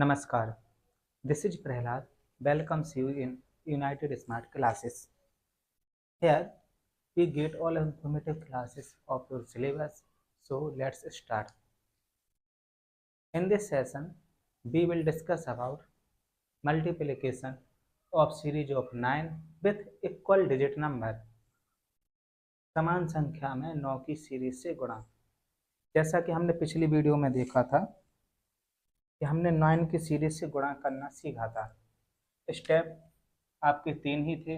Namaskar. This is Prahlad. Welcomes you in United Smart Classes. Here we get all informative classes of your syllabus. So let's start. In this session, we will discuss about multiplication of series of 9 with equal digit number. समान संख्या में 9 की series से गुणा। जैसा कि हमने पिछली वीडियो में देखा था कि हमने 9 की सीरीज से गुणा करना सीखा था। स्टेप आपके 3 ही थे।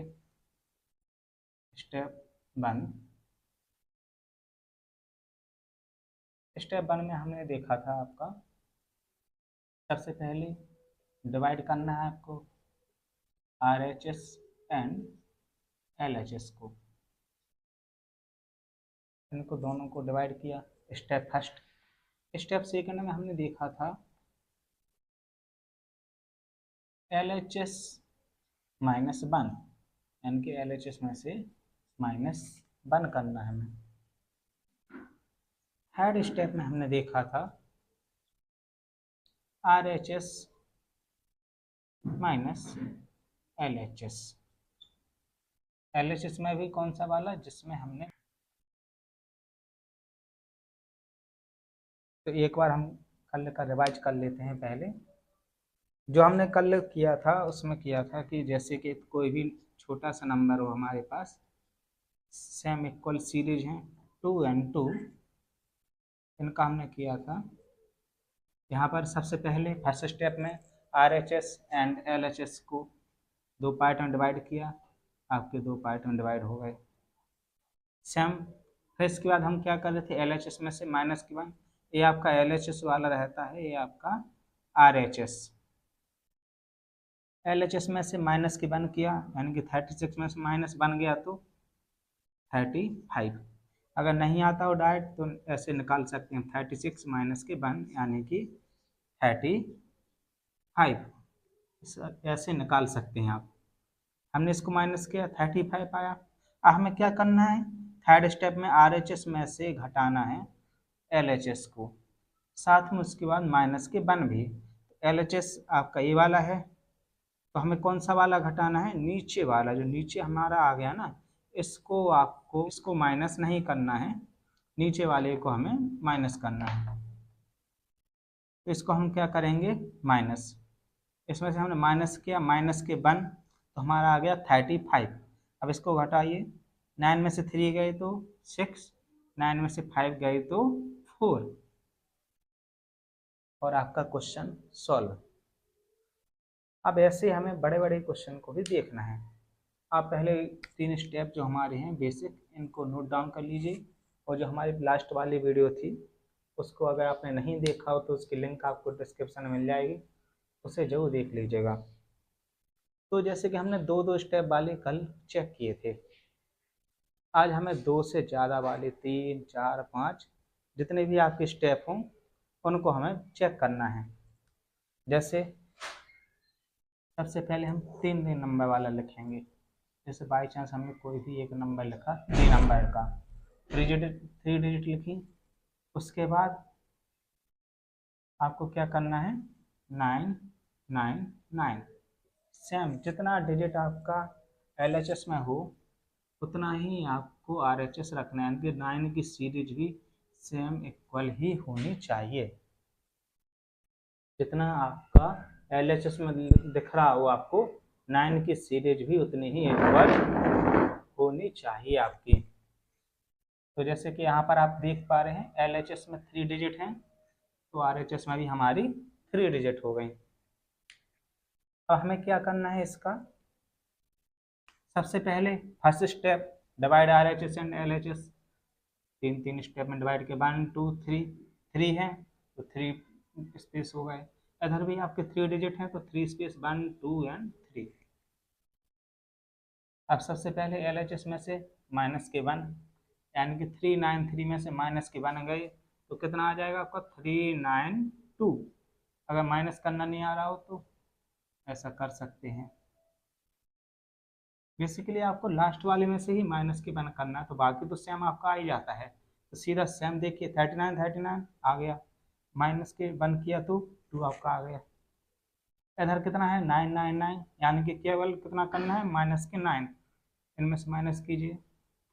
स्टेप 1 में हमने देखा था आपका सबसे पहले डिवाइड करना है आपको RHS एंड LHS को, इनको दोनों को डिवाइड किया। Step first. स्टेप सेकंड में हमने देखा था LHS -1, यानी कि LHS में से -1 करना है हमें। थर्ड स्टेप में हमने देखा था RHS -LHS। LHS में भी कौन सा वाला, जिसमें हमने, तो एक बार हम कल का रिवाइज कर लेते हैं। पहले जो हमने कल किया था उसमें किया था कि जैसे कि कोई भी छोटा सा नंबर हो हमारे पास, सेम इक्वल सीरीज हैं 2 and 2, इनका हमने किया था। यहाँ पर सबसे पहले फर्स्ट स्टेप में RHS एंड LHS को 2 पार्ट में डिवाइड किया, आपके 2 पार्ट में डिवाइड हो गए। सेम फिर इसके बाद हम क्या कर रहे थे, LHS में से -1, ये आपका LHS वाला रहता है, ये आपका RHS। LHS में से -1 किया, यानी कि 36 में से -1 गया तो 35। अगर नहीं आता हो डायरेक्ट तो ऐसे निकाल सकते हैं 36 -1 यानी कि 35, ऐसे निकाल सकते हैं आप। हमने इसको माइनस किया, 35 आया। अब हमें क्या करना है, थर्ड स्टेप में RHS में से घटाना है LHS को, साथ में उसके बाद -1 भी। LHS आपका ये वाला है, तो हमें कौन सा वाला घटाना है, नीचे वाला, जो नीचे हमारा आ गया ना, इसको माइनस नहीं करना है, नीचे वाले को हमें माइनस करना है। तो इसको हम क्या करेंगे, माइनस। इसमें से हमने माइनस किया, -1 तो हमारा आ गया 35। अब इसको घटाइए, 9 में से 3 गए तो 6, 9 में से 5 गए तो 4, और आपका क्वेश्चन सॉल्व। अब ऐसे हमें बड़े बड़े क्वेश्चन को भी देखना है। आप पहले 3 स्टेप जो हमारे हैं बेसिक, इनको नोट डाउन कर लीजिए, और जो हमारी लास्ट वाली वीडियो थी उसको अगर आपने नहीं देखा हो तो उसकी लिंक आपको डिस्क्रिप्शन में मिल जाएगी, उसे जरूर देख लीजिएगा। तो जैसे कि हमने 2-2 स्टेप वाले कल चेक किए थे, आज हमें 2 से ज़्यादा वाले 3, 4, 5 जितने भी आपके स्टेप हों उनको हमें चेक करना है। जैसे सबसे पहले हम 3 नंबर वाला लिखेंगे। जैसे बाई चांस हमने कोई भी एक नंबर लिखा, 3 नंबर का 3 डिजिट लिखी, उसके बाद आपको क्या करना है, 999। सेम जितना डिजिट आपका LHS में हो उतना ही आपको RHS रखना है, यानी कि 9 की सीरीज भी सेम इक्वल ही होनी चाहिए। जितना आपका LHS में दिख रहा हो आपको 9 की सीरीज भी उतनी ही इक्वल होनी चाहिए आपकी। तो जैसे कि यहाँ पर आप देख पा रहे हैं LHS में 3 डिजिट हैं, तो RHS में भी हमारी 3 डिजिट हो गई। अब हमें क्या करना है इसका, सबसे पहले first step divide RHS and LHS, 3 step में डिवाइड के 1 2 3 है तो 3 स्पेस हो गए। इधर भी आपके 3 डिजिट हैं तो 3 स्पेस 1 2 एंड 3। अब सबसे पहले LHS में से -1, यानी कि 393 में से -1 गए तो कितना आ जाएगा आपका 392। अगर माइनस करना नहीं आ रहा हो तो ऐसा कर सकते हैं। बेसिकली आपको लास्ट वाले में से ही -1 करना है, तो बाकी तो सेम आपका आ ही जाता है। तो सीधा सेम देखिए 39 आ गया, -1 किया तो 2 आपका आ गया। इधर कितना है 999, यानी कि केवल कितना करना है माइनस के 9, इनमें से माइनस कीजिए।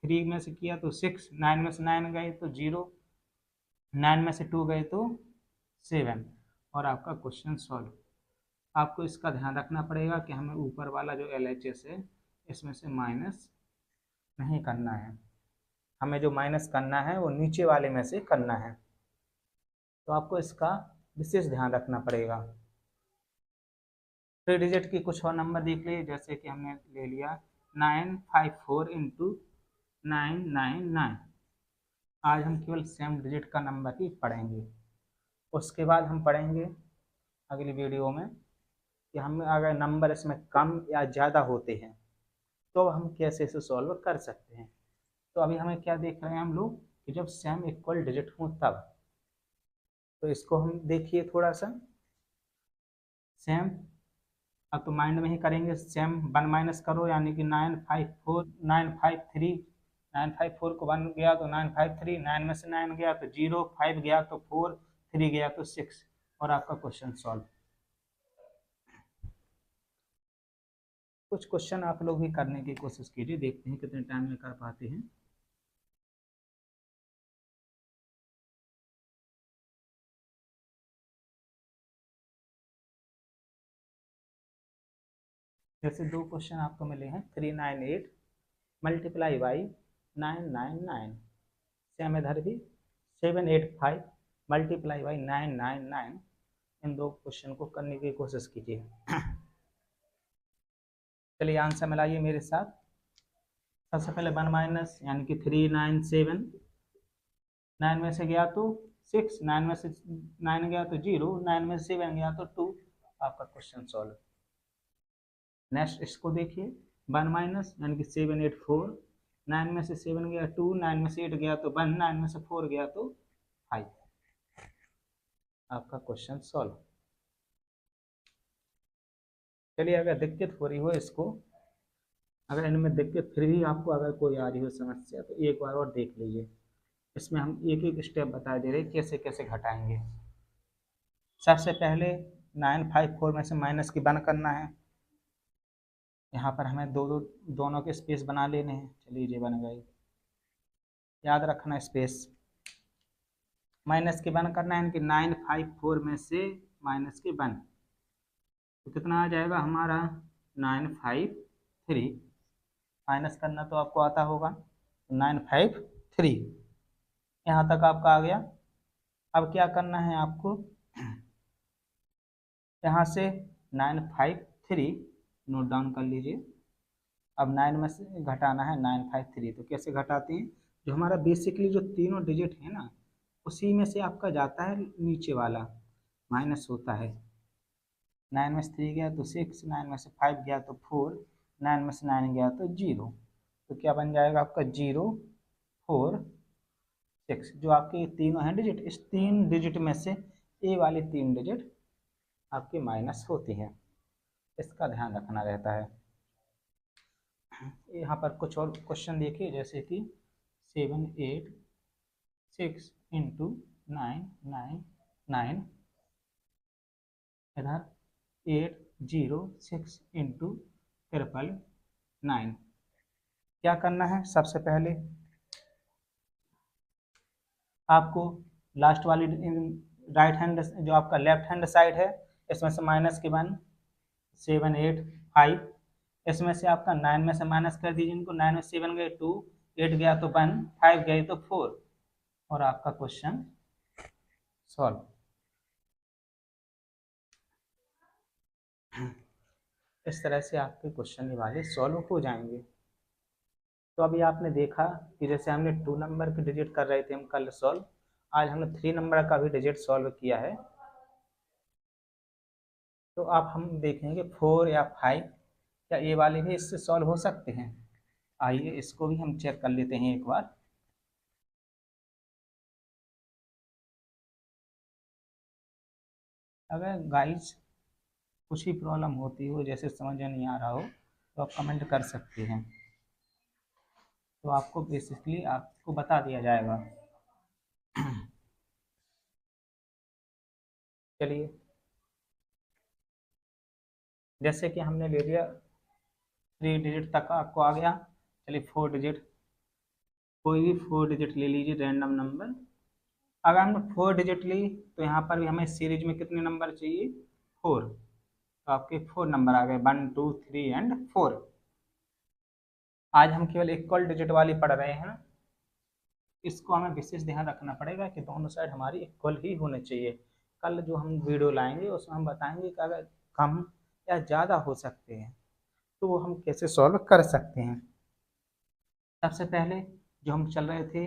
3 में से किया तो 6, 9 में से 9 गए तो 0, 9 में से 2 गए तो 7, और आपका क्वेश्चन सॉल्व। आपको इसका ध्यान रखना पड़ेगा कि हमें ऊपर वाला जो LHS है इसमें से माइनस नहीं करना है, हमें जो माइनस करना है वो नीचे वाले में से करना है, तो आपको इसका विशेष ध्यान रखना पड़ेगा। 3 डिजिट की कुछ और नंबर देख लिए, जैसे कि हमने ले लिया 954 इंटू 999। आज हम केवल सेम डिजिट का नंबर ही पढ़ेंगे, उसके बाद हम पढ़ेंगे अगली वीडियो में कि हम अगर नंबर इसमें कम या ज़्यादा होते हैं तो हम कैसे इसे सॉल्व कर सकते हैं। तो अभी हमें क्या देख रहे हैं हम लोग कि जब सेम इक्वल डिजिट हों तब, तो इसको हम देखिए थोड़ा सा। सेम अब तो माइंड में ही करेंगे, सेम 1 माइनस करो, यानी कि 954 953, 954 को 1 गया तो 953, 9 में से 9 गया तो 0, 5 गया तो 4, 3 गया तो 6, और आपका क्वेश्चन सॉल्व। कुछ क्वेश्चन आप लोग भी करने की कोशिश कीजिए, देखते हैं कितने टाइम में कर पाते हैं। जैसे 2 क्वेश्चन आपको मिले हैं, 398 मल्टीप्लाई बाई 999, सेम इधर भी 785 मल्टीप्लाई बाई 999। इन 2 क्वेश्चन को करने की कोशिश कीजिए। चलिए आंसर मिलाइए मेरे साथ। सबसे पहले 1 माइनस, यानी कि 397, 9 में से गया तो 6, 9 में से 9 गया तो 0, 9 में से 7 गया तो 2, आपका क्वेश्चन सॉल्व। नेक्स्ट इसको देखिए, 1 माइनस यानी कि 784, 9 में से 7 गया 2, 9 में से 8 गया तो 1, 9 में से 4 गया तो 5, आपका क्वेश्चन सॉल्व। चलिए अगर दिक्कत हो रही हो इसको, अगर इनमें दिक्कत फिर भी आपको अगर कोई आ रही हो समस्या तो एक बार और देख लीजिए। इसमें हम एक एक स्टेप बता दे रहे कैसे कैसे घटाएंगे। सबसे पहले 954 में से माइनस की 1 करना है, यहाँ पर हमें दोनों के स्पेस बना लेने हैं। चलिए ये बन गए, याद रखना स्पेस। माइनस की 1 करना है, यानी कि 954 में से माइनस की 1, तो कितना आ जाएगा हमारा 953। माइनस करना तो आपको आता होगा, 953 यहाँ तक आपका आ गया। अब क्या करना है आपको, यहाँ से 953 नोट डाउन कर लीजिए। अब 9 में से घटाना है 953, तो कैसे घटाते हैं, जो हमारा बेसिकली जो तीनों डिजिट है ना, उसी में से आपका जाता है नीचे वाला, माइनस होता है। 9 में से 3 गया तो 6, 9 में से 5 गया तो 4, 9 में से 9 गया तो 0, तो क्या बन जाएगा आपका 0 4 6। जो आपके तीनों हैं डिजिट, इस 3 डिजिट में से ए वाली 3 डिजिट आपकी माइनस होती हैं, इसका ध्यान रखना रहता है। यहाँ पर कुछ और क्वेश्चन देखिए, जैसे कि 786 इंटू 999, इधर 806 इंटू 999। क्या करना है, सबसे पहले आपको लास्ट वाली राइट हैंड जो आपका लेफ्ट हैंड साइड है, इसमें से माइनस की 1 785, इसमें से आपका 9 में से माइनस कर दीजिए इनको। 9 में 7 गए 2, 8 गया तो 1, 5 गए तो 4, और आपका क्वेश्चन सॉल्व। इस तरह से आपके क्वेश्चन वाले सॉल्व हो जाएंगे। तो अभी आपने देखा कि जैसे हमने 2 नंबर के डिजिट कर रहे थे हम कल सॉल्व, आज हमने 3 नंबर का भी डिजिट सॉल्व किया है। तो अब हम देखेंगे 4 या 5, क्या ये वाले भी इससे सॉल्व हो सकते हैं। आइए इसको भी हम चेक कर लेते हैं एक बार। अगर गाइस कुछ ही प्रॉब्लम होती हो, जैसे समझ में नहीं आ रहा हो, तो आप कमेंट कर सकते हैं, तो आपको बेसिकली आपको बता दिया जाएगा। चलिए जैसे कि हमने ले लिया 3 डिजिट तक आपको आ गया, चलिए 4 डिजिट, कोई भी 4 डिजिट ले लीजिए रैंडम नंबर। अगर हमने 4 डिजिट ली तो यहाँ पर भी हमें सीरीज में कितने नंबर चाहिए, 4, तो आपके 4 नंबर आ गए, 1 2 3 एंड 4। आज हम केवल इक्वल डिजिट वाली पढ़ रहे हैं, इसको हमें विशेष ध्यान रखना पड़ेगा कि दोनों साइड हमारी इक्वल ही होने चाहिए। कल जो हम वीडियो लाएंगे उसमें हम बताएंगे कि अगर कम या ज़्यादा हो सकते हैं तो वो हम कैसे सॉल्व कर सकते हैं। सबसे पहले जो हम चल रहे थे,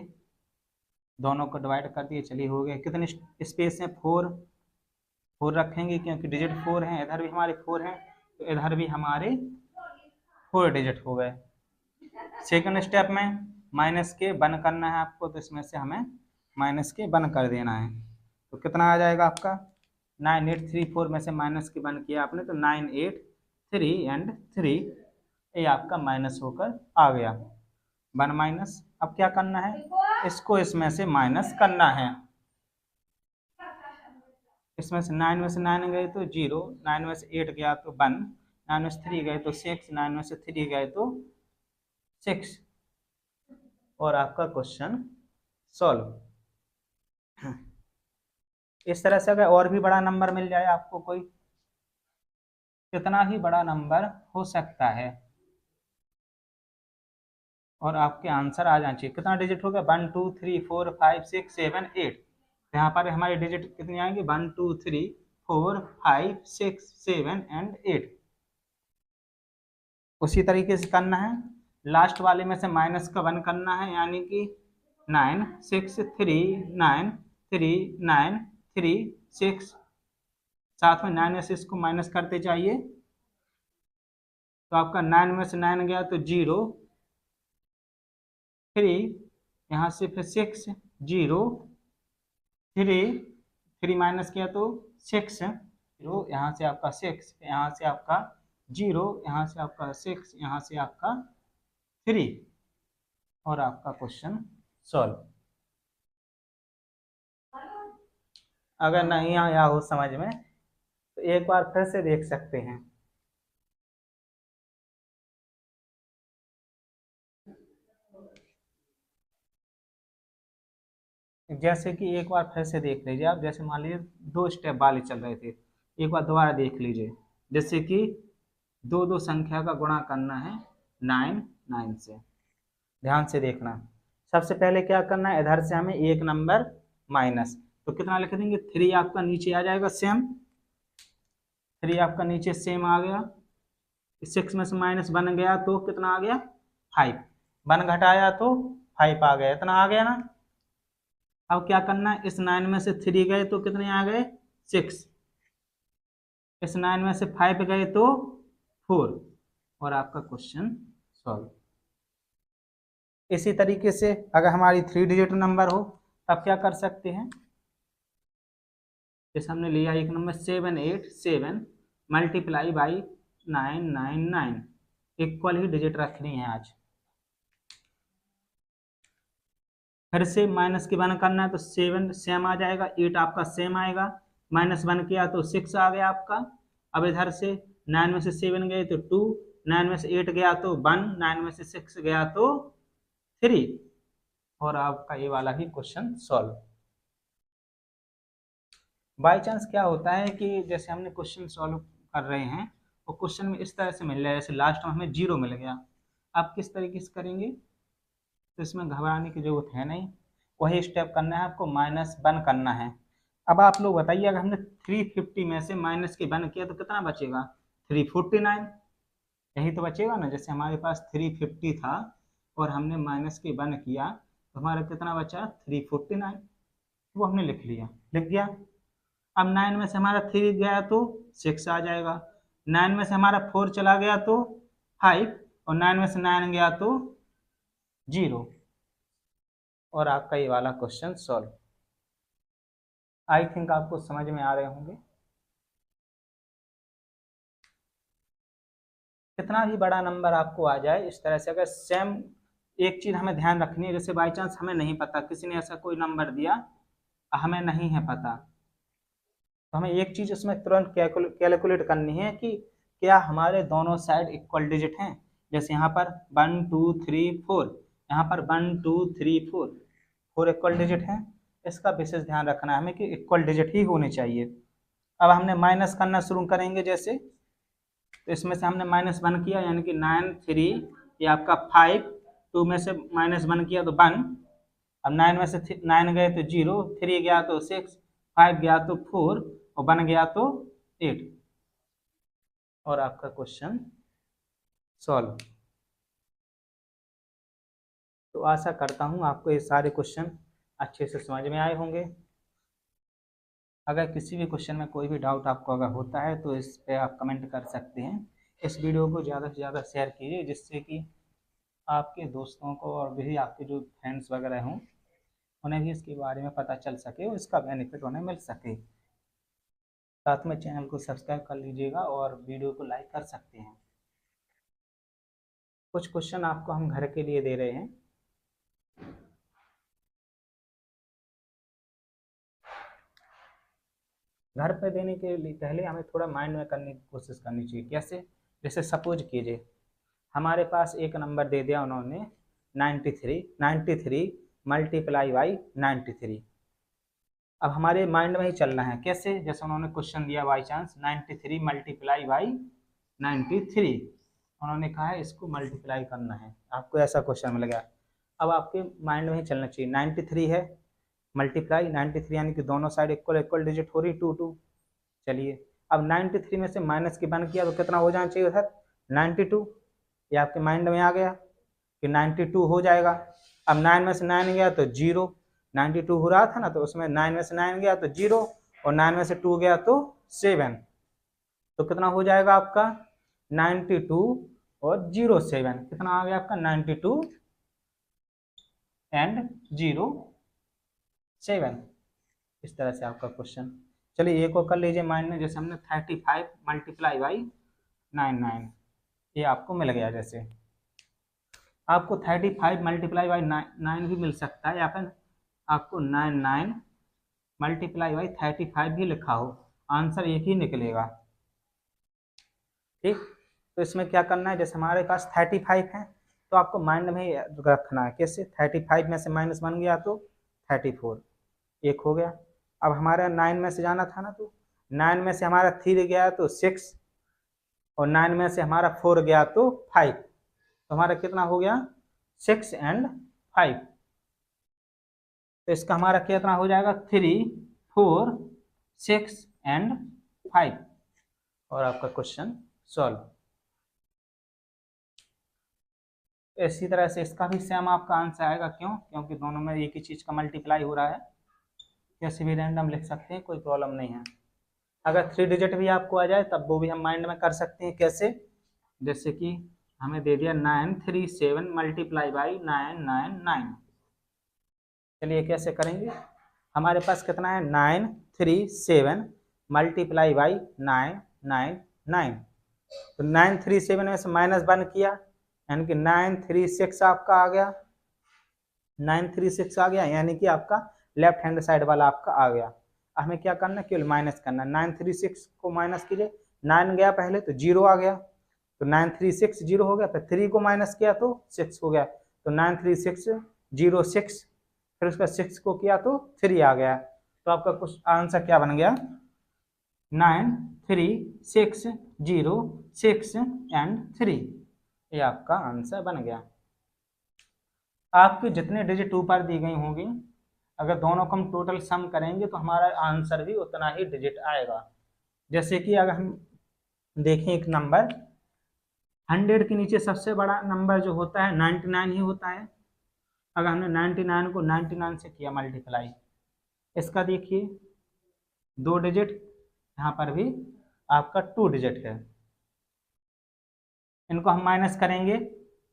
दोनों को डिवाइड कर दिए, चलिए हो गए। कितने स्पेस हैं, 4 रखेंगे क्योंकि डिजिट 4 हैं, इधर भी हमारे 4 हैं, तो इधर भी हमारे 4 डिजिट हो गए। सेकंड स्टेप में माइनस के 1 करना है आपको, तो इसमें से हमें माइनस के 1 कर देना है। तो कितना आ जाएगा आपका, 9834 में से माइनस के 1 किया आपने तो 983 एंड 3, ये आपका माइनस होकर आ गया 1 माइनस। अब क्या करना है, इसको इसमें से माइनस करना है। इसमें से 9 में से 9 गए तो 0, 9 में से 8 गया तो 1, 9 में से 3 गए तो 6, 9 में से 3 गए तो 6, और आपका क्वेश्चन सॉल्व। इस तरह से अगर और भी बड़ा नंबर मिल जाए आपको, कोई कितना ही बड़ा नंबर हो सकता है और आपके आंसर आ जाना चाहिए। कितना डिजिट हो गया, 1 2 3 4 5 6 7 8। यहाँ पर हमारे डिजिट कितनी आएंगे, 1 2 3 4 5 6 7 एंड 8। उसी तरीके से करना है, लास्ट वाले में से माइनस का 1 करना है, यानी कि 9 6 3 9 3 9 3 6, साथ में 9 में से इसको माइनस करते जाइए, तो आपका 9 में से 9 गया तो 0, 3, यहाँ से फिर 6 0 3 3 माइनस किया तो 6 0, यहाँ से आपका 6, यहाँ से आपका 0, यहाँ से आपका 6, यहाँ से आपका 3, और आपका क्वेश्चन सॉल्व। अगर नहीं आया हो समझ में तो एक बार फिर से देख सकते हैं। जैसे कि एक बार फिर से देख लीजिए आप, जैसे मान लीजिए 2 स्टेप वाले चल रहे थे, एक बार दोबारा देख लीजिए। जैसे कि 2 संख्या का गुणा करना है 9 9 से, ध्यान से देखना। सबसे पहले क्या करना है, इधर से हमें एक नंबर माइनस, तो कितना लिख देंगे, 3 आपका नीचे आ जाएगा सेम, 3 आपका नीचे सेम आ गया। 6 में से माइनस 1 गया तो कितना आ गया, 5, 1 घटाया तो 5 आ गया, इतना आ गया ना। अब क्या करना है, इस 9 में से 3 गए तो कितने आ गए, 6, इस 9 में से 5 गए तो 4, और आपका क्वेश्चन सॉल्व। इसी तरीके से अगर हमारी 3 डिजिट नंबर हो तब क्या कर सकते हैं, जैसे हमने लिया एक number 787 multiply by 999, equal he digit रखनी है आज। फिर से माइनस की 1 करना है तो 7 सेम आ जाएगा, 8 आपका सेम आएगा, -1 किया तो 6 आ गया आपका। अब इधर से 9 में से 7 गए तो 2, 9 में से 8 गया तो 1, 9 में से 6 गया तो 3, और आपका ये वाला ही क्वेश्चन सॉल्व। बाई चांस क्या होता है कि जैसे हमने क्वेश्चन सॉल्व कर रहे हैं और क्वेश्चन में इस तरह से मिल रहा है, जैसे लास्ट में हमें 0 मिल गया, आप किस तरीके से करेंगे, तो इसमें घबराने की जरूरत है नहीं, वही स्टेप करना है आपको, -1 करना है। अब आप लोग बताइए, अगर हमने 350 में से माइनस के 1 किया तो कितना बचेगा, 349, यही तो बचेगा ना। जैसे हमारे पास 350 था और हमने माइनस के 1 किया तो हमारा कितना बचा, 349, वो हमने लिख लिया, लिख गया। अब 9 में से हमारा 3 गया तो 6 आ जाएगा, 9 में से हमारा 4 चला गया तो 5, और 9 में से 9 गया तो 0, और आपका ये वाला क्वेश्चन सॉल्व। आई थिंक आपको समझ में आ रहे होंगे। कितना भी बड़ा नंबर आपको आ जाए इस तरह से, अगर सेम एक चीज हमें ध्यान रखनी है, जैसे बाई चांस हमें नहीं पता, किसी ने ऐसा कोई नंबर दिया हमें नहीं है पता, तो हमें एक चीज उसमें तुरंत कैलकुलेट करनी है कि क्या हमारे दोनों साइड इक्वल डिजिट हैं? जैसे यहाँ पर 1 2 3 4, यहाँ पर 1 2 3 4, 4 इक्वल डिजिट हैं। इसका विशेष ध्यान रखना है हमें कि इक्वल डिजिट ही होने चाहिए। अब हमने माइनस करना शुरू करेंगे जैसे, तो इसमें से हमने -1 किया यानी कि 9 3, ये आपका 5, 2 में से -1 किया तो 1, अब 9 में से 9 गए तो 0, 3 गया तो 6, 5 गया तो 4 और 1 गया तो 8, और आपका क्वेश्चन सॉल्व। तो आशा करता हूँ आपको ये सारे क्वेश्चन अच्छे से समझ में आए होंगे। अगर किसी भी क्वेश्चन में कोई भी डाउट आपको अगर होता है तो इस पे आप कमेंट कर सकते हैं। इस वीडियो को ज़्यादा से ज़्यादा शेयर कीजिए जिससे कि आपके दोस्तों को और भी आपके जो फ्रेंड्स वगैरह हों उन्हें भी इसके बारे में पता चल सके और इसका बेनिफिट उन्हें मिल सके। साथ में चैनल को सब्सक्राइब कर लीजिएगा और वीडियो को लाइक कर सकते हैं। कुछ क्वेश्चन आपको हम घर के लिए दे रहे हैं। घर पर देने के लिए पहले हमें थोड़ा माइंड में करने की कोशिश करनी चाहिए। कैसे? जैसे सपोज कीजिए हमारे पास एक नंबर दे दिया उन्होंने 93 मल्टीप्लाई बाई 93। अब हमारे माइंड में ही चलना है। कैसे? जैसे उन्होंने क्वेश्चन दिया बाई चांस 93 मल्टीप्लाई बाई 93, उन्होंने कहा है इसको मल्टीप्लाई करना है, आपको ऐसा क्वेश्चन मिल गया। अब आपके माइंड में ही चलना चाहिए 93 है मल्टीप्लाई 93 यानी कि दोनों साइड इक्वल इक्वल डिजिट हो रही 2 2। चलिए अब 93 में से माइनस की 1 किया तो कितना हो जाना चाहिए सर? 92। ये आपके माइंड में आ गया कि 92 हो जाएगा। अब 9 में से 9 गया तो 0, 92 हो रहा था ना, तो उसमें 9 में से 9 गया तो 0 और 9 में से 2 गया तो 7, तो कितना हो जाएगा आपका 92 और 0 7, कितना आ गया आपका 92 एंड 0 7। इस तरह से आपका क्वेश्चन। चलिए एक और कर लीजिए माइंड में, जैसे हमने 35 मल्टीप्लाई बाई 99, ये आपको मिल गया। जैसे आपको 35 मल्टीप्लाई बाई 9 भी मिल सकता है या फिर आपको 99 मल्टीप्लाई बाई 35 भी लिखा हो, आंसर एक ही निकलेगा। ठीक, तो इसमें क्या करना है, जैसे हमारे पास 35 है तो आपको माइंड में ही रखना है। कैसे? 35 में से -1 गया तो 34, एक हो गया। अब हमारा 9 में से जाना था ना, तो 9 में से हमारा 3 गया तो 6 और 9 में से हमारा 4 गया तो 5, तो हमारा कितना हो गया 6 एंड 5। तो इसका हमारा कितना हो जाएगा 3 4 6 एंड 5, और आपका क्वेश्चन सॉल्व। इसी तरह से इसका भी सेम आपका आंसर आएगा। क्यों? क्योंकि दोनों में एक ही चीज का मल्टीप्लाई हो रहा है। कैसे भी रैंडम लिख सकते हैं, कोई प्रॉब्लम नहीं है। अगर 3 डिजिट भी आपको आ जाए तब वो भी हम माइंड में कर सकते हैं। कैसे? जैसे कि हमें दे दिया 937 मल्टीप्लाई बाई 999। चलिए कैसे करेंगे, हमारे पास कितना है 937 मल्टीप्लाई बाई 999, तो 937 में से -1 किया यानी कि 936 आपका आ गया, 936 आ गया यानी कि आपका लेफ्ट हैंड साइड वाला आपका आ गया। हमें क्या करना है, केवल माइनस करना है। 936 को माइनस कीजिए, 9 गया पहले तो 0 आ गया, तो 936 0 हो गया, फिर 3 को माइनस किया तो 6 हो गया, तो 936 0 6, फिर उसका 6 को किया तो 3 आ गया। तो आपका कुछ आंसर क्या बन गया 9 3 6 0 6 एंड 3, ये आपका आंसर बन गया। आपके जितने डिजिट ऊपर दी गई होंगी अगर दोनों को हम टोटल सम करेंगे तो हमारा आंसर भी उतना ही डिजिट आएगा। जैसे कि अगर हम देखें एक नंबर 100 के नीचे सबसे बड़ा नंबर जो होता है 99 ही होता है। अगर हमने 99 को 99 से किया मल्टीप्लाई, इसका देखिए 2 डिजिट, यहाँ पर भी आपका 2 डिजिट है। इनको हम माइनस करेंगे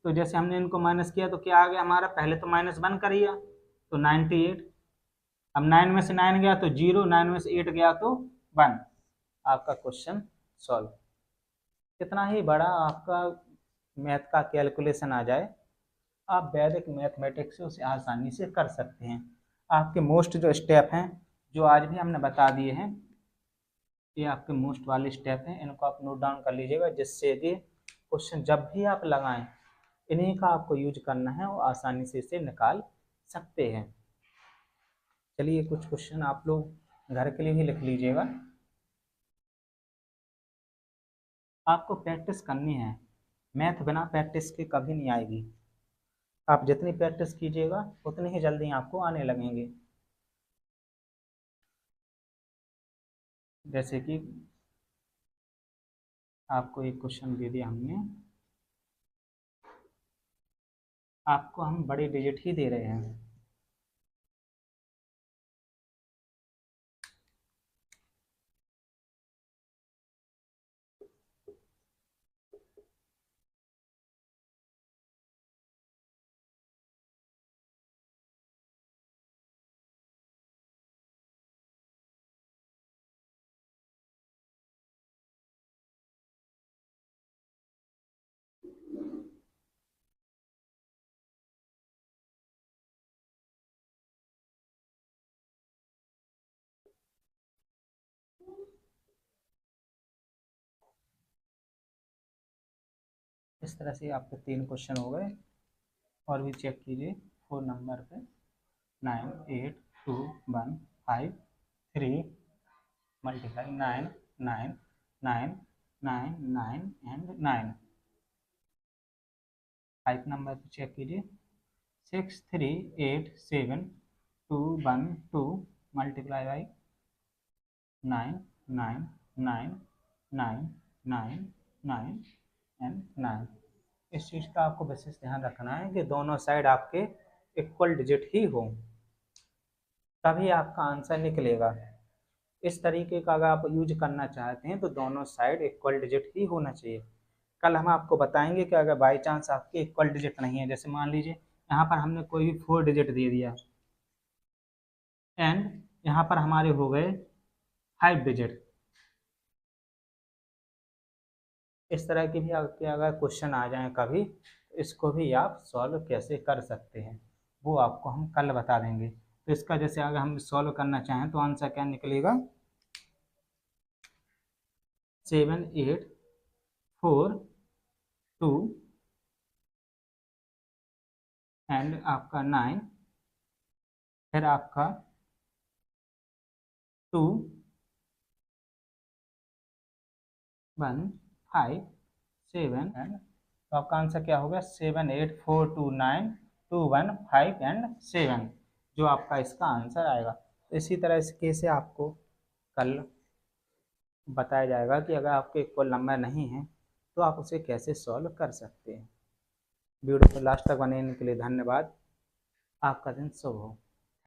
तो जैसे हमने इनको माइनस किया तो क्या आ गया हमारा, पहले तो -1 करिए तो 98, अब 9 में से 9 गया तो 0, 9 में से 8 गया तो 1, आपका क्वेश्चन सॉल्व। कितना ही बड़ा आपका मैथ का कैलकुलेशन आ जाए, आप वैदिक मैथमेटिक्स से उसे आसानी से कर सकते हैं। आपके मोस्ट जो स्टेप हैं जो आज भी हमने बता दिए हैं ये आपके मोस्ट वाले स्टेप हैं, इनको आप नोट डाउन कर लीजिएगा, जिससे कि क्वेश्चन जब भी आप लगाएं इन्हीं का आपको यूज करना है और आसानी से इसे निकाल सकते हैं। चलिए कुछ क्वेश्चन आप लोग घर के लिए भी लिख लीजिएगा। आपको प्रैक्टिस करनी है, मैथ बिना प्रैक्टिस के कभी नहीं आएगी। आप जितनी प्रैक्टिस कीजिएगा उतनी ही जल्दी आपको आने लगेंगे। जैसे कि आपको एक क्वेश्चन दे दिया हमने, आपको हम बड़े डिजिट ही दे रहे हैं। इस तरह से आपके 3 क्वेश्चन हो गए। और भी चेक कीजिए 4 नंबर पे 9 8 2 1 5 3 मल्टीप्लाई 9 9 9 9 9 एंड 9। 5 नंबर पे चेक कीजिए 6 3 8 7 2 1 2 मल्टीप्लाई बाई 9 9 9 9 9 9 एंड 9। इस चीज़ का आपको विशेष ध्यान रखना है कि दोनों साइड आपके इक्वल डिजिट ही हो, तभी आपका आंसर निकलेगा। इस तरीके का अगर आप यूज करना चाहते हैं तो दोनों साइड इक्वल डिजिट ही होना चाहिए। कल हम आपको बताएंगे कि अगर बाई चांस आपके इक्वल डिजिट नहीं है, जैसे मान लीजिए यहाँ पर हमने कोई भी 4 डिजिट दे दिया एंड यहाँ पर हमारे हो गए 5 डिजिट, इस तरह की भी आपके अगर क्वेश्चन आ जाए कभी, इसको भी आप सॉल्व कैसे कर सकते हैं वो आपको हम कल बता देंगे। तो इसका जैसे अगर हम सॉल्व करना चाहें तो आंसर क्या निकलेगा, 7 8 4 2 एंड आपका 9, फिर आपका 2 1 5 7 एंड, तो आपका आंसर क्या होगा 7 8 4 2 9 2 1 5 एंड 7, जो आपका इसका आंसर आएगा। तो इसी तरह इसके से आपको कल बताया जाएगा कि अगर आपके इक्वल नंबर नहीं है तो आप उसे कैसे सॉल्व कर सकते हैं। वीडियो को लास्ट तक बनाने के लिए धन्यवाद। आपका दिन शुभ हो।